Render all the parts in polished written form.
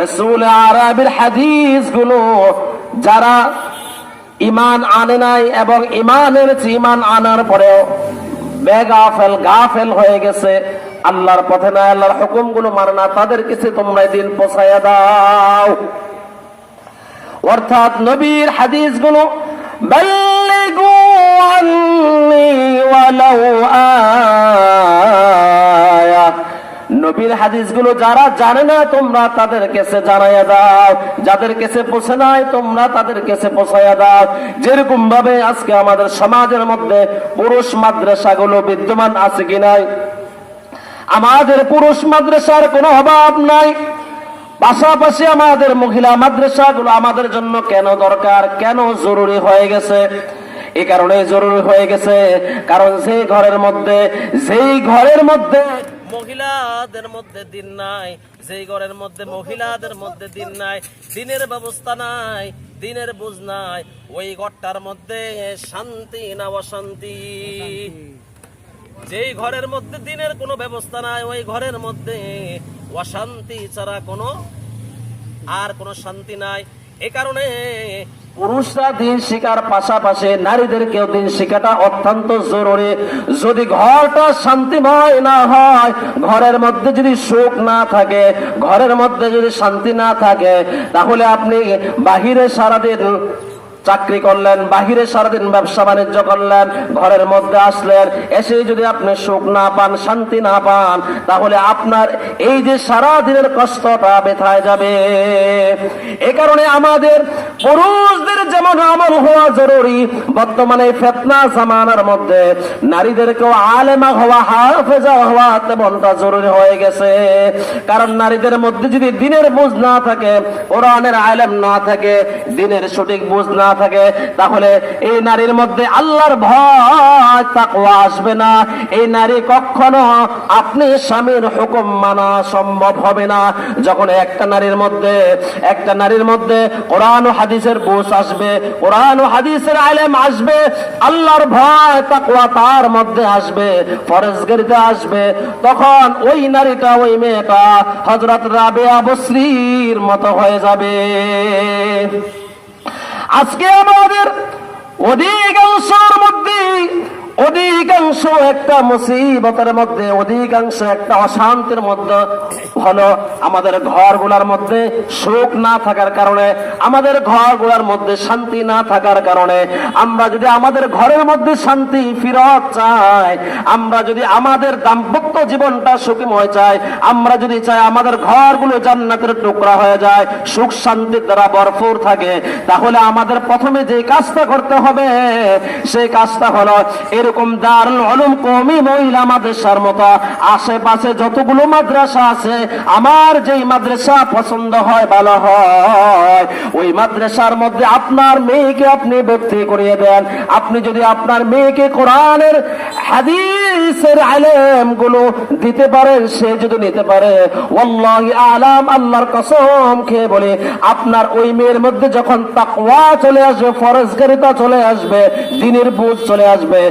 রাসূল আরবির হাদিসগুলো যারা ঈমান আনে নাই এবং ঈমান আনার পরেও গাফেল হয়ে গেছে, আল্লাহর পথে না, আল্লাহর হুকুমগুলো মানে না, তাদের কাছে তোমরা দিন পৌঁছায়া দাও। অর্থাৎ নবীর হাদিসগুলো বাল্লিগু আন্নি ওয়ালাউ আয়া, নবীর হাদিসগুলো যারা জানে না তোমরা তাদের কাছে জানাইয়া দাও, যাদের কাছে পৌঁছে নাই তোমরা তাদের কাছে পৌঁছাইয়া দাও। যেরকম ভাবে আজকে আমাদের সমাজের মধ্যে পুরুষ মাদ্রাসাগুলো বিদ্যমান আছে কি নাই? আমাদের পুরুষ মাদ্রাসার কোনো অভাব নাই, পাশাপাশি আমাদের মহিলা মাদ্রাসাগুলো আমাদের জন্য কেন দরকার, কেন জরুরি হয়ে গেছে? এই কারণে জরুরি হয়ে গেছে কারণ যেই ঘরের মধ্যে মহিলাদের মধ্যে দিন নাই, যেই ঘরের মধ্যে মহিলাদের মধ্যে দিন নাই, দিনের ব্যবস্থা নাই, দিনের বুঝ নাই, ওই ঘরটার মধ্যে শান্তি না অশান্তি। যেই ঘরের মধ্যে দিনের কোনো ব্যবস্থা নাই, ওই ঘরের মধ্যে অশান্তি ছাড়া কোনো শান্তি নাই। এ কারণে পুরুষরা দিন শিখার পাশাপাশি নারীদেরকেও দিন শিখাটা অত্যন্ত জরুরি। যদি ঘরটা শান্তিময় না হয়, ঘরের মধ্যে যদি সুখ না থাকে, ঘরের মধ্যে যদি শান্তি না থাকে, তাহলে আপনি বাহিরে সারাদিন চাকরি করলেন, বাহিরে সারাদিন ব্যবসা বাণিজ্য করলেন, ঘরের মধ্যে আসলেন, এসে যদি আপনি সুখ না পান, শান্তি না পান, তাহলে আপনার এই যে সারাদিনের কষ্টটা বেথায় যাবে। এ কারণে আমাদের পুরুষদের যেমন আমল হওয়া জরুরি, বর্তমানে ফিতনা জামানার মধ্যে নারীদেরকেও আলেমা হওয়া, হাফেজা হওয়া তেমনটা জরুরি হয়ে গেছে। কারণ নারীদের মধ্যে যদি দিনের বুঝ না থাকে, কোরআনের আলেম না থাকে, দিনের সঠিক বুঝ না থাকে, তাহলে এই নারীর মধ্যে আল্লাহর ভয় তাকওয়া আসবে না। এই নারী কখনো আপনি স্বামীর হুকুম মানা সম্ভব হবে না। যখন একটা নারীর মধ্যে কোরআন ও হাদিসের বুঝ আসবে, কোরআন ও হাদিসের আলেম আসবে, আল্লাহর ভয় তাকওয়া তার মধ্যে আসবে, ফরজগারিতা আসবে, তখন ওই নারীটা, ওই মেয়েটা হযরত রাবিয়া বসরির মতো হয়ে যাবে। আজকে আমাদের অধিকাংশ একটা মুসিবতের মধ্যে, অধিকাংশ একটা অশান্তির মধ্যে হলো আমাদের ঘরগুলোর মধ্যে সুখ না থাকার কারণে, আমাদের ঘরগুলোর মধ্যে শান্তি না থাকার কারণে। আমরা যদি আমাদের ঘরের মধ্যে শান্তি ফিরত চাই, আমরা যদি আমাদের দাম্পত্য জীবনটা সুখময় চাই, আমরা যদি চাই আমাদের ঘরগুলো জান্নাতের টুকরা হয়ে যায়, সুখ শান্তির দ্বারা ভরপুর থাকে, তাহলে আমাদের প্রথমে যে কাজটা করতে হবে সেই কাজটা হলো এরকম দারুল উলুম কওমি মহিলা মাদ্রাসার মতো আশেপাশে যতগুলো মাদ্রাসা আছে, আমার যেই মাদ্রাসা পছন্দ হয়, ভালো হয়, ওই মাদ্রাসার মধ্যে আপনার মেয়েকে আপনি ভর্তি করিয়ে দেন। আপনি যদি আপনার মেয়েকে কোরআনের হাদিসের ইলম গুলো দিতে পারেন, সে যদি নিতে পারে, ওয়াল্লাহি আলাম, আল্লাহর কসম খেয়ে বলে, আপনার ওই মেয়ের মধ্যে যখন তাকওয়া চলে আসবে, ফরজগারিতা চলে আসবে, দ্বীনের বুঝ চলে আসবে,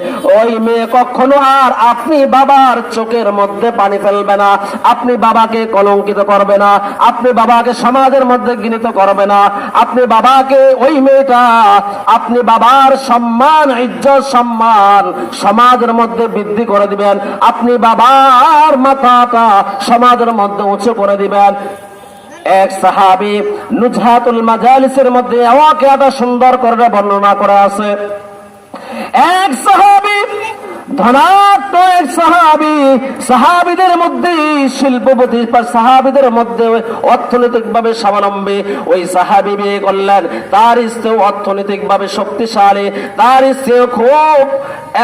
ওই মেয়ে কখনো আর আপনি বাবার চোখের মধ্যে পানি ফেলবে না, আপনি বাবাকে কলঙ্কিত করবে না, আপনি বাবাকে সমাজের মধ্যে ঘৃণিত করবে না, আপনি বাবাকে, ওই মেয়েটা আপনি বাবার সম্মান, ইজ্জত, সম্মান সমাজের মধ্যে বৃদ্ধি করে দিবেন, আপনি বাবার মাথাটা সমাজের মধ্যে উঁচু করে দিবেন। এক সাহাবী নুজহাতুল মাজালিসের মধ্যে ওয়াকিয়াটা সুন্দর করে বর্ণনা করা আছে। এক সাহাবী, ধনাত্ম এক সাহাবী, সাহাবীদের মধ্যে শিল্পপতি, সাহাবীদের মধ্যে অর্থনৈতিক ভাবে স্বাবলম্বী, ওই সাহাবী বিয়ে করলেন, তার স্ত্রী অর্থনৈতিক ভাবে শক্তিশালী, তার স্ত্রী খুব,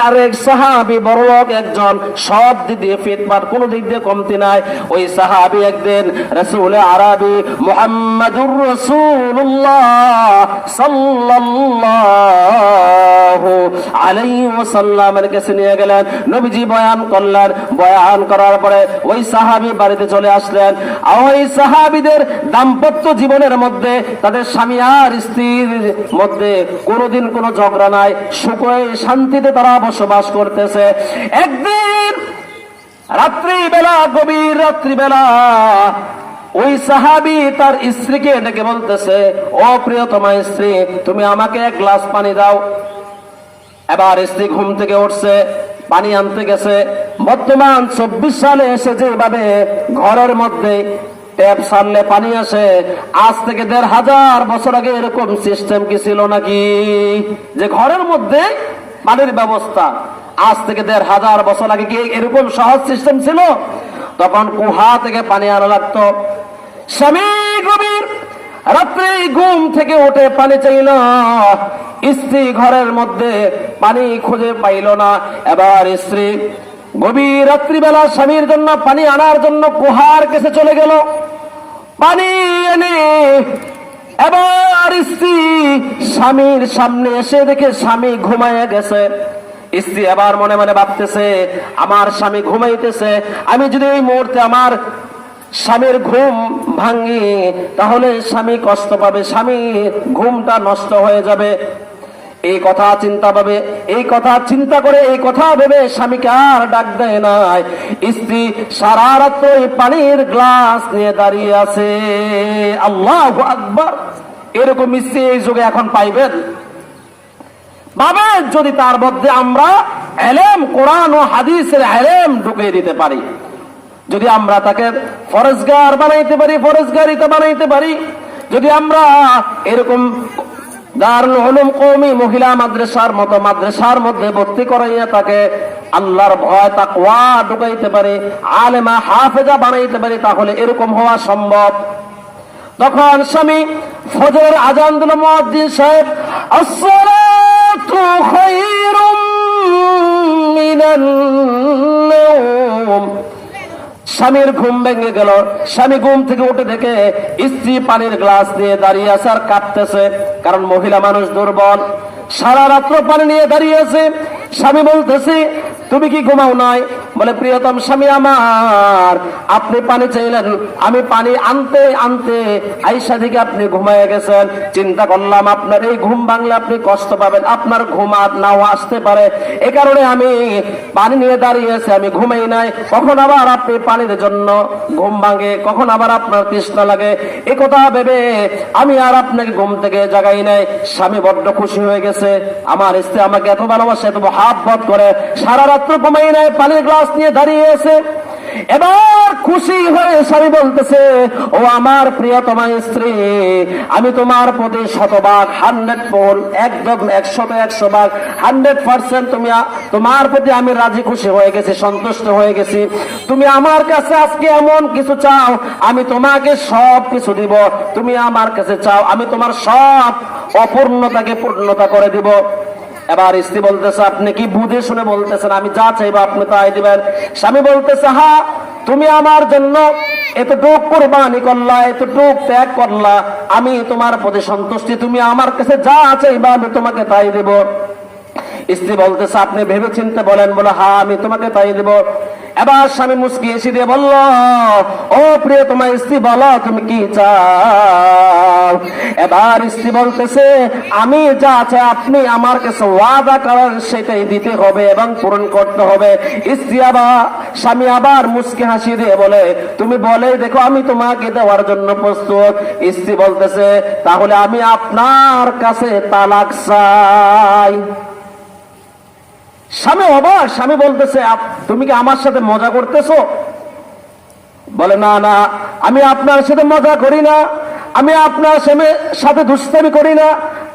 আর এক সাহাবী বড়লোক একজন, সব দিক দিয়ে ফিটফাট, কোনো দিক দিয়ে কমতি নাই। ওই সাহাবী একদিন রাসূল আরবি মুহাম্মাদুর রাসূলুল্লাহ সাল্লাল্লাহু আলাইহি ওয়াসাল্লামের কাছে নিয়ে গেলেন, নবীজি বয়ান করলেন, বয়ান করার পরে ওই সাহাবী বাড়িতে চলে আসলেন। ওই সাহাবীদের দাম্পত্য জীবনের মধ্যে, তাদের স্বামী আর স্ত্রীর মধ্যে কোনোদিন কোনো ঝগড়া নাই, সুখে শান্তিতে তারা বসবাস করতেছে। একদিন রাত্রিবেলা, গভীর রাত্রিবেলা ওই সাহাবী তার স্ত্রীকে ডেকে বলতেছে, ও প্রিয়তমা স্ত্রী, তুমি আমাকে এক গ্লাস পানি দাও। এবার স্ত্রী ঘুম থেকে উঠছে, পানি আনতে গেছে। বর্তমান 24 সালে এসে যেভাবে ঘরের মধ্যে ট্যাপ সারলে পানি আসে, আজ থেকে 1500 বছর আগে এরকম সিস্টেম কি ছিল নাকি যে ঘরের মধ্যে পানির ব্যবস্থা? আজ থেকে 1500 বছর আগে কি এরকম সহজ সিস্টেম ছিল? তখন কুহা থেকে পানি আনা লাগতো। স্বামী গভীর রাত্রে ঘুম থেকে উঠে পানি চাইল, স্ত্রী ঘরের মধ্যে পানি খুঁজে পাইল না। এবার স্ত্রী গভীর রাত্রিবেলা স্বামীর জন্য পানি আনার জন্য কুহার কাছে চলে গেল। পানি এনে এবার স্ত্রী স্বামীর সামনে এসে দেখে স্বামী ঘুমায় গেছে। স্ত্রী এবার মনে মনে ভাবতেছে, আমার স্বামী ঘুমাইতেছে, আমি যদি এই মুহূর্তে আমার স্বামীর ঘুম ভাঙি তাহলে স্বামী কষ্ট পাবে, স্বামীর ঘুমটা নষ্ট হয়ে যাবে। এই কথা চিন্তা করে এই কথা ভেবে স্বামীকে আর ডাক দেয় নাই। স্ত্রী সারা রাত ওই পানির গ্লাস নিয়ে দাঁড়িয়ে আছে। আল্লাহু আকবার! এরকম স্ত্রী এই যুগে এখন পাইবেন? ভাবেন যদি তার মধ্যে আমরা ইলম, কোরআন ও হাদিসের ইলম ঢুকিয়ে দিতে পারি, যদি আমরা তাকে ফরজগার বানাইতে পারি, ফরজগারিতা বানাইতে পারি, যদি আমরা এরকম দারুল উলুম কওমি মহিলা মাদ্রাসার মতো মাদ্রাসার মধ্যে ভর্তি করাইয়া তাকে আল্লাহর ভয় তাকওয়া ঢুকাইতে পারি, আলেমা হাফেজা বানাইতে পারি, তাহলে এরকম হওয়া সম্ভব। তখন স্বামী ফজরের আজান দিল, মুয়াজ্জিন সাহেব আসসালাতু খায়রুম মিনান নাওম। স্বামীর ঘুম ভেঙে গেল। স্বামী ঘুম থেকে উঠে দেখে স্ত্রী পানির গ্লাস নিয়ে দাঁড়িয়ে আছে আর কাঁদতেছে, কারণ মহিলা মানুষ দুর্বল, সারা রাত্র পানি নিয়ে দাঁড়িয়ে আছে। স্বামী বলতেছে, তুমি কি ঘুমাও নাই? বলে, প্রিয়তম স্বামী আমার, আপনি পানি চাইলেন, আমি পানি আনতে আনতে আইসা দিকে আপনি ঘুমায় গেছেন। চিন্তা করলাম আপনার এই ঘুম ভাঙলে আপনি কষ্ট পাবেন, আপনার ঘুম আর নাও আসতে পারে, এ কারণে আমি পানি নিয়ে দাঁড়িয়েছি, আমি ঘুমাই নাই। কখন আবার আপনি পানির জন্য ঘুম ভাঙে, কখন আবার আপনার তৃষ্ণা লাগে, এ কথা ভেবে আমি আর আপনাকে ঘুম থেকে জাগাই নাই। স্বামী বড্ড খুশি হয়ে গেছে, আমার স্ত্রী আমাকে এত ভালোবাসে, এত মহাব্বত করে, সারা রাত্র ঘুমাই নাই, পানির গ্লাস নিয়ে দাঁড়িয়ে আছে। এবার খুশি হয়ে স্বামী বলতেছে, ও আমার প্রিয়তমা স্ত্রী, আমি তোমার প্রতি 100 100 একদম 100 100% তোমার প্রতি আমি রাজি খুশি হয়ে গেছি, সন্তুষ্ট হয়ে গেছি। তুমি আমার কাছে আজকে এমন কিছু চাও, আমি তোমাকে সব কিছু দিব। তুমি আমার কাছে চাও, আমি তোমার সব অপূর্ণতাকে পূর্ণতা করে দিব। এবার স্ত্রী বলতেছে, আপনি কি বুঝে শুনে বলতেছেন? আমি যা চাইবো আপনি তাই দিবেন। স্বামী বলতেছে, হ্যাঁ, তুমি আমার জন্য এতটুক কোরবানি করলা, এতটুক ত্যাগ করলা, আমি তোমার প্রতি সন্তুষ্টি, তুমি আমার কাছে যা চাইবা আমি তোমাকে তাই দেব। স্ত্রী বলতেছে, আপনি ভেবে চিন্তে বলেন। বলে, হ্যাঁ, আমি তোমাকে তাই দেব। এবার স্বামী মুস্কি এসে দিয়ে বলল, ও প্রিয়তমা স্ত্রী, বলো তুমি কি চাও? এবার স্ত্রী বলতেছে, আমি যা চাই আপনি আমার কাছে ওয়াদা করেন সেটাই দিতে হবে এবং পূরণ করতে হবে। স্বামী আবার মুস্কি হাসি দিয়ে বলে, তুমি বলে দেখো, আমি তোমাকে দেওয়ার জন্য প্রস্তুত। স্ত্রী বলতেছে, তাহলে আমি আপনার কাছে তালাক চাই। স্বামী অবাক, স্বামী বলতেছে, তুমি কি আমার সাথে মজা করতেছো? বলে, না না, আমি আপনার সাথে মজা করি না, আমি আপনার সাথে দুষ্টামি করি না,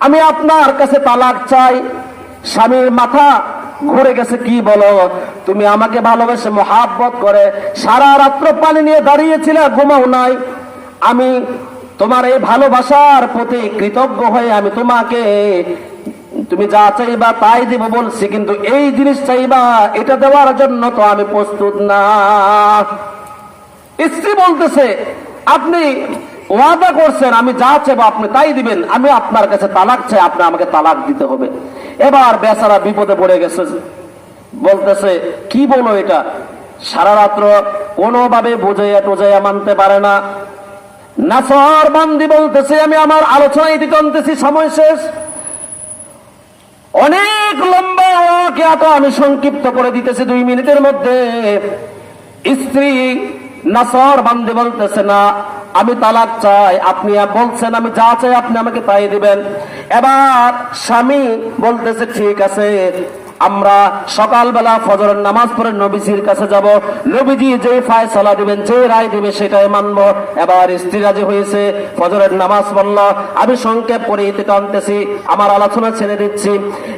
আমি আপনার কাছে তালাক চাই। স্বামীর মাথা ঘুরে গেছে, কি বলো? তুমি আমাকে ভালোবেসে মহাব্বত করে সারা রাত্র পানি নিয়ে দাঁড়িয়েছিলে, ঘুমাও নাই, আমি তোমার এই ভালোবাসার প্রতি কৃতজ্ঞ হয়ে আমি তোমাকে তুমি যা চাইবা তাই দিব বলছি, কিন্তু এই জিনিস চাইবা এটা দেওয়ার জন্য তো আমি প্রস্তুত না। স্ত্রী বলতেছে, আপনি ওয়াদা করছেন আমি যা চাইবো আপনি তাই দিবেন, আমি আপনার কাছে তালাক চাই, আপনি আমাকে তালাক দিতে হবে। এবার বেচারা বিপদে পড়ে গেছে, বলতেছে, কি বলো এটা? সারা রাত্র কোনোভাবে বুঝাইয়া টুজাইয়া মানতে পারে না। নাসর বান্দি বলতেছে, আমি আমার আলোচনা দিতে আনতেছি, সময় শেষ, অনেক লম্বা ওয়াকিয়া তো আমি সংক্ষিপ্ত করে দিতেছি 2 মিনিটের মধ্যে। স্ত্রী নাসর বান্দি বলতেছে, না, আমি তালাক চাই, আপনি বলছেন আমি যা চাই আপনি আমাকে তাই দিবেন। এবার স্বামী বলতেছে ঠিক আছে, আমরা সকালবেলা ফজরের নামাজ পড়ে নবীজির কাছে যাব, নবীজি যে ফয়সালা দিবেন, যে রায় দিবে সেটাই মানব। এবার স্ত্রী রাজি হয়েছে, ফজরের নামাজ পড়ল। আমি সংক্ষেপ করে ইতি টানতেছি, আমার আলোচনা ছেড়ে দিচ্ছি।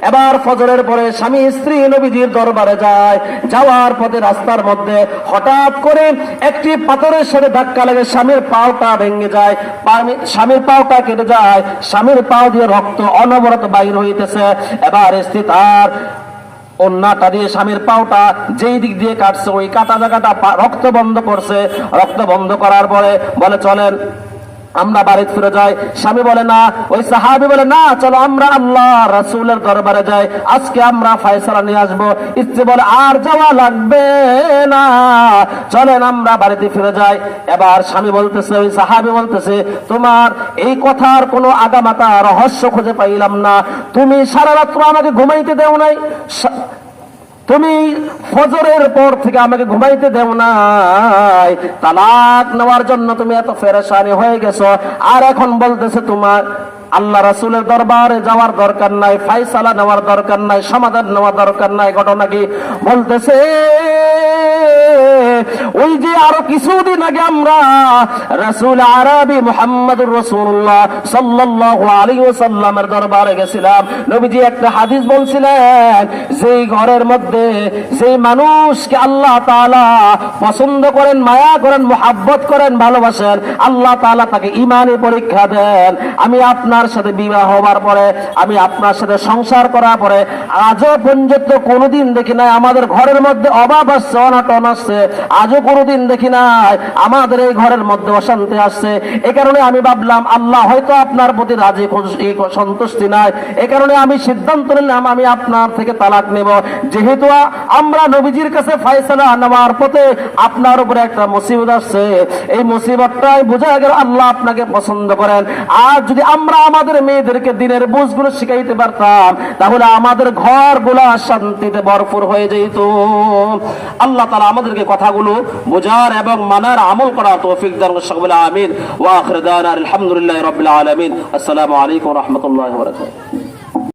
এবার ফজরের পরে স্বামী স্ত্রী নবীজির দরবারে যায়। যাওয়ার পথে রাস্তার মধ্যে হঠাৎ করে একটি পাথরের সাথে ধাক্কা লাগে, স্বামীর পাওটা ভেঙে যায়, স্বামীর পাওটা কেটে যায়, স্বামীর পাও দিয়ে রক্ত অনবরত বাইর হইতেছে। এবার স্ত্রী তার অন্যটা দিয়ে স্বামীর পাওটা যেই দিক দিয়ে কাটছে ওই কাটা জায়গাটা রক্ত বন্ধ করছে। রক্ত বন্ধ করার পরে বলে চলেন আমরা বাড়িতে ফিরে যাই। স্বামী বলে না, ওই সাহাবী বলে না, চলো আমরা আল্লাহ রাসূলের দরবারে যাই, আজকে আমরা ফয়সালা নিয়ে আসবো। স্ত্রী বলে আর যাওয়া লাগবে না, চলেন আমরা বাড়িতে ফিরে যাই। এবার স্বামী বলতেছে, ওই সাহাবী বলতেছে, তোমার এই কথার কোনো আগামাতা রহস্য খুঁজে পাইলাম না। তুমি সারা রাত্র আমাকে ঘুমাইতে দেও নাই, তুমি ফজরের পর থেকে আমাকে ঘুমাইতে দেও নাই, তালাক নেওয়ার জন্য তুমি এত পেরেশানি হয়ে গেছো, আর এখন বলতেছে তোমার আল্লাহ রাসূলের দরবারে যাওয়ার দরকার নাই, ফয়সালা নেওয়ার দরকার নাই, সমাধান নেওয়ার দরকার নাই। ঘটনা কি? বলতেছে ওই যে আরো কিছুদিন আগে আমরা রাসূল আরবি মুহাম্মদুর রাসূলুল্লাহ সাল্লাল্লাহু আলাইহি ওয়াসাল্লামের দরবারে গেছিলাম। নবীজি একটা হাদিস বলছিলেন, যেই ঘরের মধ্যে যেই মানুষকে আল্লাহ তাআলা পছন্দ করেন, মায়া করেন, মুহাব্বত করেন, ভালোবাসেন, আল্লাহ তাআলা তাকে ঈমানে পরীক্ষা দেন। আমি আপনার সাথে বিবাহ হওয়ার পরে, আমি আপনার সাথে সংসার করার পরে আজও পর্যন্ত কোনোদিন দেখি নাই আমাদের ঘরের মধ্যে অভাব আসছে, অনটন আসছে, আজও কোনোদিন দেখি নাই আমাদের এই ঘরের মধ্যে অশান্তি আসছে। এই কারণে আমি ভাবলাম আল্লাহ হয়তো আপনার প্রতি রাজি সন্তুষ্টি নাই, এই কারণে আমি সিদ্ধান্ত নিলাম আমি আপনার থেকে তালাক নেব। যেহেতু আমরা নবীজির কাছে ফয়সালা নেওয়ার পথে আপনার উপরে একটা মুসিবত আসছে, এই মুসিবতটাই বোঝা গেল আল্লাহ আপনাকে পছন্দ করেন। আর যদি আমরা আমাদের মেয়েদেরকে দিনের বুঝগুলো শিখাইতে পারতাম, তাহলে আমাদের ঘরগুলো শান্তিতে ভরপুর হয়ে যেত। আল্লাহ তাআলা আমাদেরকে কথাগুলো বোঝার এবং মানার আমল করার তৌফিক দান করুন। সকলে আমিন। ওয়া আখিরু দাওয়ানা আলহামদুলিল্লাহি রাব্বিল আলামিন। আসসালামু আলাইকুম ওয়া রাহমাতুল্লাহি ওয়া বারাকাতুহু।